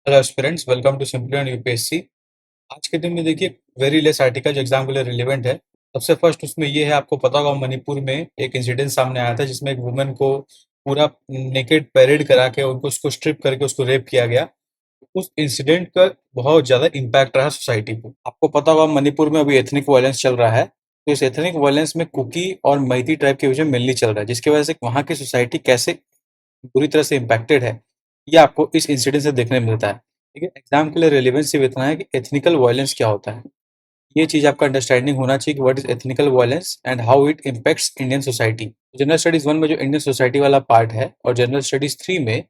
Hello aspirants, welcome to simply on UPSC. आज के दिन में देखिए वेरी लेस आर्टिकल जो एग्जाम के लिए रिलेवेंट है। सबसे फर्स्ट उसमें ये है, आपको पता होगा मणिपुर में एक इंसिडेंट सामने आया था जिसमें एक वुमेन को पूरा नेकेड पैरेड करा के उनको उसको स्ट्रिप करके उसको रेप किया गया। उस इंसिडेंट का बहुत ज्यादा इम्पैक्ट रहा सोसाइटी पे। आपको पता होगा मणिपुर में अभी एथनिक वायलेंस चल रहा है, तो इस एथनिक वायलेंस में कुकी और मैती ट्राइब के विषय मेनली चल रहा है, जिसकी वजह से वहाँ की सोसाइटी कैसे बुरी तरह से इम्पैक्टेड है, ये आपको इस इंसिडेंट से देखने मिलता है। ठीक है, एग्जाम के लिए रेलिवेंस सिर्फ इतना है कि एथनिकल वायलेंस क्या होता है। ये चीज आपका अंडरस्टैंडिंग होना चाहिए कि what is ethnical violence and how it impacts Indian society. General studies 1 में जो इंडियन सोसाइटी वाला पार्ट है और जनरल स्टडीज 3 में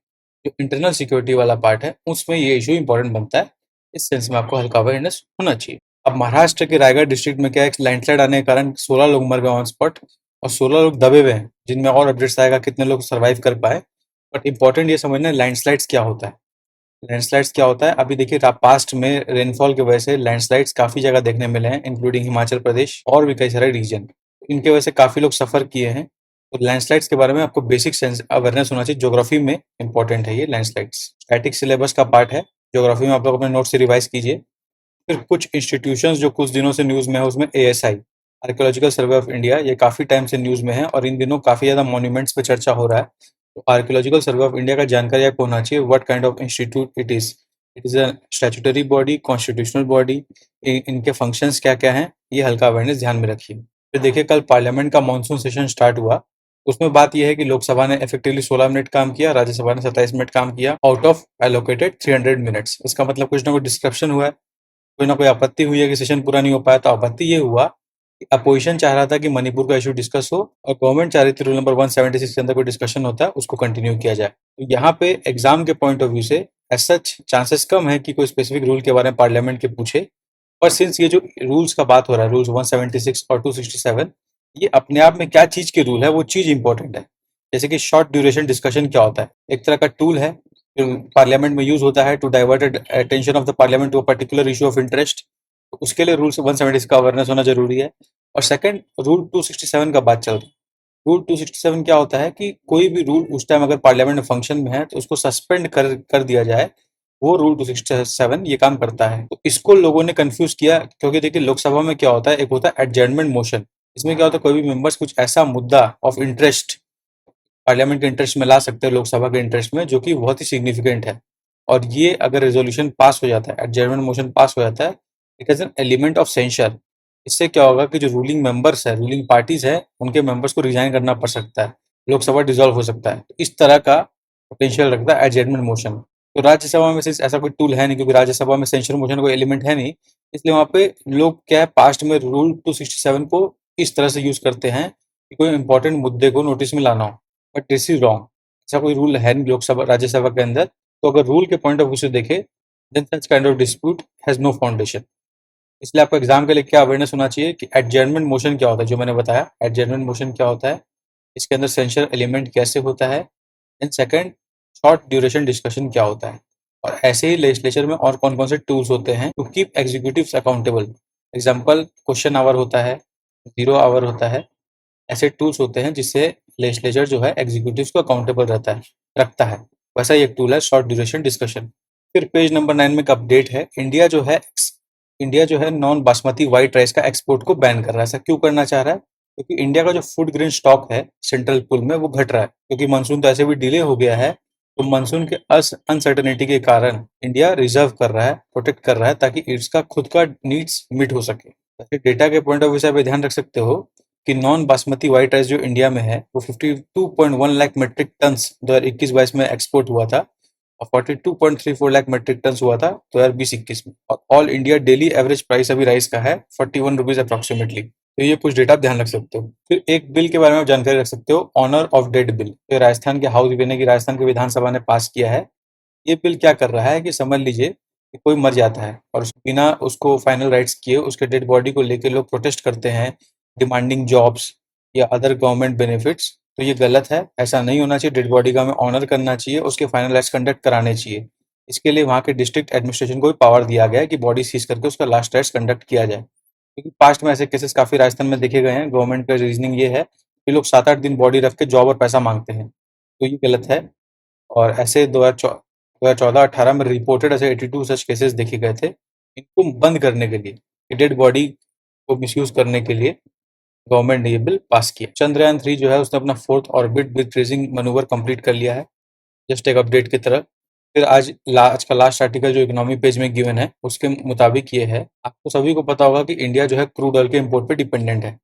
जो इंटरनल सिक्योरिटी वाला पार्ट है, उसमें ये इशू इंपॉर्टेंट बनता है। इस सेंस में आपको हल्का अवेयरनेस होना चाहिए। अब महाराष्ट्र के रायगढ़ डिस्ट्रिक्ट में क्या है, लैंडस्लाइड आने के कारण 16 लोग मर गए ऑन स्पॉट और 16 लोग दबे हुए हैं, जिनमें और अपडेट्स आएगा कितने लोग सर्वाइव कर पाए। बट इंपॉर्टेंट ये समझना है लैंडस्लाइड्स क्या होता है। लैंडस्लाइड्स क्या होता है, अभी देखिए पास्ट में रेनफॉल की वजह से लैंडस्लाइड्स काफी जगह देखने मिले हैं, इंक्लूडिंग हिमाचल प्रदेश और भी कई सारे रीजन। इनके वजह से काफी लोग सफर किए हैं। तो लैंडस्लाइड्स के बारे में आपको बेसिक सेंस अवेयरनेस होना चाहिए। ज्योग्राफी में इंपॉर्टेंट है ये लैंडस्लाइड्स, स्टैटिक सिलेबस का पार्ट है। ज्योग्राफी में आप लोग अपने नोट से रिवाइज कीजिए। फिर कुछ इंस्टीट्यूशंस जो कुछ दिनों से न्यूज में है, उसमें ASI, archaeological survey of India, ये काफी टाइम से न्यूज में है और इन दिनों काफी ज्यादा मॉन्यूमेंट्स पे चर्चा हो रहा है। तो आर्कियोलॉजिकल सर्वे ऑफ इंडिया का जानकारी आपको होना चाहिए, what kind of institute it is. It is a statutory body, constitutional body. इनके फंक्शंस क्या क्या हैं, ये हल्का अवेयरनेस ध्यान में रखिए। फिर देखिए कल पार्लियामेंट का मानसून सेशन स्टार्ट हुआ। उसमें बात यह है कि लोकसभा ने इफेक्टिवली 16 मिनट काम किया, राज्यसभा ने 27 मिनट काम किया आउट ऑफ एलोकेटेड 300 मिनट्स। इसका मतलब कुछ ना कुछ डिस्क्रप्शन हुआ है, कोई ना कोई आपत्ति हुई है कि सेशन पूरा नहीं हो पाया। तो आपत्ति ये हुआ कि अपोजिशन चाह रहा था कि मणिपुर का इशू डिस्कस हो और गवर्नमेंट चाह रही थी रूल नंबर 176 के अंदर कोई डिस्कशन होता है उसको कंटिन्यू किया जाए। तो यहाँ पे एग्जाम के पॉइंट ऑफ व्यू से एज सच चांसेस कम है कि कोई स्पेसिफिक रूल के बारे में पार्लियामेंट के पूछे। पर सिंस ये जो रूल्स का बात हो रहा है, रूल्स 176 और 267, ये अपने आप में क्या चीज के रूल है, वो चीज इंपॉर्टेंट है। जैसे कि शॉर्ट ड्यूरेशन डिस्कशन क्या होता है, एक तरह का टूल है जो पार्लियामेंट में यूज होता है to divert attention of the parliament to a particular issue of interest. तो उसके लिए रूल 176 का अवेयरनेस होना जरूरी है। और सेकंड, रूल 267 का बात चल रही है। रूल 267 क्या होता है कि कोई भी रूल उस टाइम अगर पार्लियामेंट में फंक्शन में है तो उसको सस्पेंड कर दिया जाए। वो रूल 267 ये काम करता है। तो इसको लोगों ने कंफ्यूज किया, क्योंकि देखिए लोकसभा में क्या होता है, एक होता है एडजर्नमेंट मोशन। इसमें क्या होता है, कोई भी मेंबर्स कुछ ऐसा मुद्दा ऑफ इंटरेस्ट पार्लियामेंट के इंटरेस्ट में ला सकते हैं, लोकसभा के इंटरेस्ट में, जो कि बहुत ही सिग्निफिकेंट है। और ये अगर रेजोल्यूशन पास हो जाता है, एडजर्नमेंट मोशन पास हो जाता है, it is an element of सेंशर। इससे क्या होगा कि जो रूलिंग मेंबर्स है, रूलिंग पार्टीज है, उनके मेंबर्स को रिजाइन करना पड़ सकता है, लोकसभा डिसॉल्व हो सकता है। तो इस तरह का पोटेंशियल रखता है एडजर्नमेंट मोशन। तो राज्यसभा में सिर्फ ऐसा कोई टूल है नहीं, क्योंकि राज्यसभा में सेंशर मोशन कोई एलिमेंट है नहीं। इसलिए वहां पे लोग क्या है, पास्ट में रूल 267 को इस तरह से यूज करते हैं कि कोई इंपॉर्टेंट मुद्दे को नोटिस में लाना हो। But this is wrong. ऐसा कोई रूल है नहीं लोकसभा राज्यसभा के अंदर। तो अगर रूल के पॉइंट ऑफ व्यू से देखे, then such kind of dispute has no foundation. इसलिए आपको एग्जाम के लिए क्या अवेयरनेस होना चाहिए कि एडजर्नमेंट मोशन क्या होता है, जो मैंने बताया एडजर्नमेंट मोशन क्या होता है, इसके अंदर सेंसर एलिमेंट कैसे होता है। And second, short duration discussion क्या होता है। और ऐसे ही लेजिस्लेचर में और कौन कौन से टूल्स होते हैं to keep executives accountable. Example, question hour होता है, जीरो आवर होता है। ऐसे टूल्स होते हैं जिससे लेजिस्लेचर जो है एग्जीक्यूटिव्स को अकाउंटेबल रखता है। वैसा ही एक टूल है शॉर्ट ड्यूरेशन डिस्कशन। फिर पेज नंबर 9 में एक अपडेट है। इंडिया जो है नॉन बासमती व्हाइट राइस का एक्सपोर्ट को बैन कर रहा है। ऐसा क्यों करना चाह रहा है? क्योंकि इंडिया का जो फूड ग्रेन स्टॉक है सेंट्रल पूल में, वो घट रहा है, क्योंकि मानसून तो ऐसे भी डिले हो गया है। तो मानसून के अनसर्टेनिटी के कारण इंडिया रिजर्व कर रहा है, प्रोटेक्ट कर रहा है, ताकि इसका खुद का नीड्स मीट हो सके। डेटा के पॉइंट ऑफ व्यू से आप ध्यान रख सकते हो कि नॉन बासमती व्हाइट राइस जो इंडिया में है, वो 52.1 लाख मेट्रिक टन्स 2021-22 में एक्सपोर्ट हुआ था और 42.34 लाख मेट्रिक टन्स हुआ था 2020-21 में। और all India daily average price अभी राइस का है 41 रुपीज अप्रोक्सीमेटली। तो ये कुछ डेटा आप ध्यान रख सकते हो। फिर एक बिल के बारे में आप जानकारी रख सकते हो, ऑनर ऑफ डेड बिल। तो राजस्थान के हाउस यानी कि राजस्थान की विधानसभा ने पास किया है। ये बिल क्या कर रहा है कि समझ लीजिए कि कोई मर जाता है और बिना उसको फाइनल राइट्स किए उसके डेड बॉडी को लेकर लोग प्रोटेस्ट करते हैं, डिमांडिंग जॉब्स या अदर गवर्नमेंट बेनिफिट्स। तो ये गलत है, ऐसा नहीं होना चाहिए। डेड बॉडी का हमें ऑनर करना चाहिए, उसके फाइनल राइट्स कंडक्ट कराने चाहिए। इसके लिए वहाँ के डिस्ट्रिक्ट एडमिनिस्ट्रेशन को भी पावर दिया गया है कि बॉडी सीज करके उसका लास्ट राइट्स कंडक्ट किया जाए। क्योंकि पास्ट में ऐसे केसेस काफी राजस्थान में देखे गए हैं। गवर्नमेंट का रीजनिंग ये है कि लोग 7-8 दिन बॉडी रख के जॉब और पैसा मांगते हैं, तो ये गलत है। और ऐसे 2024 2014-18 में रिपोर्टेड ऐसे 82 सच केसेस देखे गए थे। इनको बंद करने के लिए, डेड बॉडी को मिसयूज करने के लिए गवर्नमेंट ने ये बिल पास किया। चंद्रयान 3 जो है उसने अपना 4th orbit with tracing manoeuvre complete कर लिया है, जस्ट एक अपडेट की तरह। फिर आज का लास्ट आर्टिकल जो इकोनॉमी पेज में गिवन है उसके मुताबिक ये है, आपको सभी को पता होगा कि इंडिया जो है क्रूड ऑयल के इम्पोर्ट पे डिपेंडेंट है।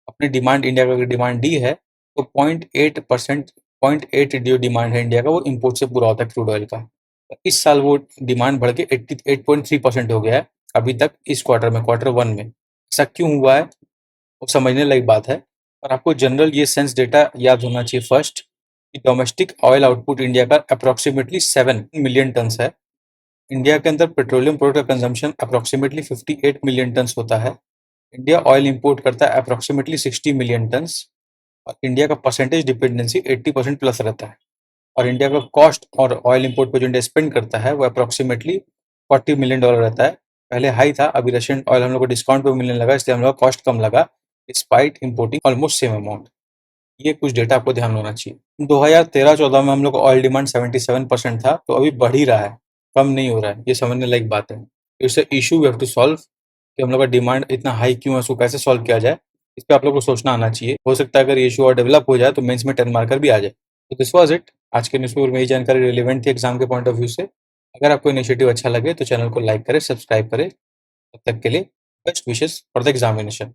अपनी डिमांड, इंडिया का अगर डिमांड डी है तो 0.8%, 0.8 जो डिमांड है इंडिया का वो इम्पोर्ट से पूरा होता है क्रूड ऑयल का। इस साल वो डिमांड बढ़ के 88.3% हो गया है अभी तक इस क्वार्टर में, क्वार्टर 1 में। ऐसा क्यों हुआ है वो समझने लायक बात है। और आपको जनरल ये सेंस डेटा याद होना चाहिए फर्स्ट, कि डोमेस्टिक ऑयल आउटपुट इंडिया का अप्रोक्सीमेटली 7 मिलियन टन्स है। इंडिया के अंदर पेट्रोलियम प्रोडक्ट का कंजम्पशन अप्रोक्सीमेटली 58 मिलियन टन्स होता है। इंडिया ऑयल इंपोर्ट करता है अप्रोक्सीमेटली 60 मिलियन टन्स, और इंडिया का परसेंटेज डिपेंडेंसी 80% प्लस रहता है। और इंडिया का कॉस्ट और ऑयल इंपोर्ट पे जो इंडिया स्पेंड करता है वो अप्रोक्सीमेटली $40 मिलियन रहता है। पहले हाई था, अभी रशियन ऑयल हम लोग को डिस्काउंट पे मिलने लगा, इसलिए हम लोग का कॉस्ट कम लगा, despite importing almost same amount. ये कुछ डेटा आपको ध्यान होना चाहिए। 2013-14 में हम लोग का ऑयल डिमांड 77% था, तो अभी बढ़ ही रहा है, कम नहीं हो रहा है। ये समझने लायक बात है। It's a issue we have to solve, कि हम लोग का डिमांड इतना हाई क्यों है, उसको कैसे सॉल्व किया जाए, इस पे आप लोग को सोचना आना चाहिए। हो सकता है अगर ये इशू और डेवलप हो जाए तो मेंस में 10 मार्कर भी आ जाए। तो दिस वाज इट। आज के न्यूज़पेपर में यही जानकारी रिलेवेंट थी एग्जाम के पॉइंट ऑफ व्यू से। अगर आपको इनिशिएटिव अच्छा लगे तो चैनल को लाइक करें, सब्सक्राइब करें। तब तक के लिए best wishes for the examination.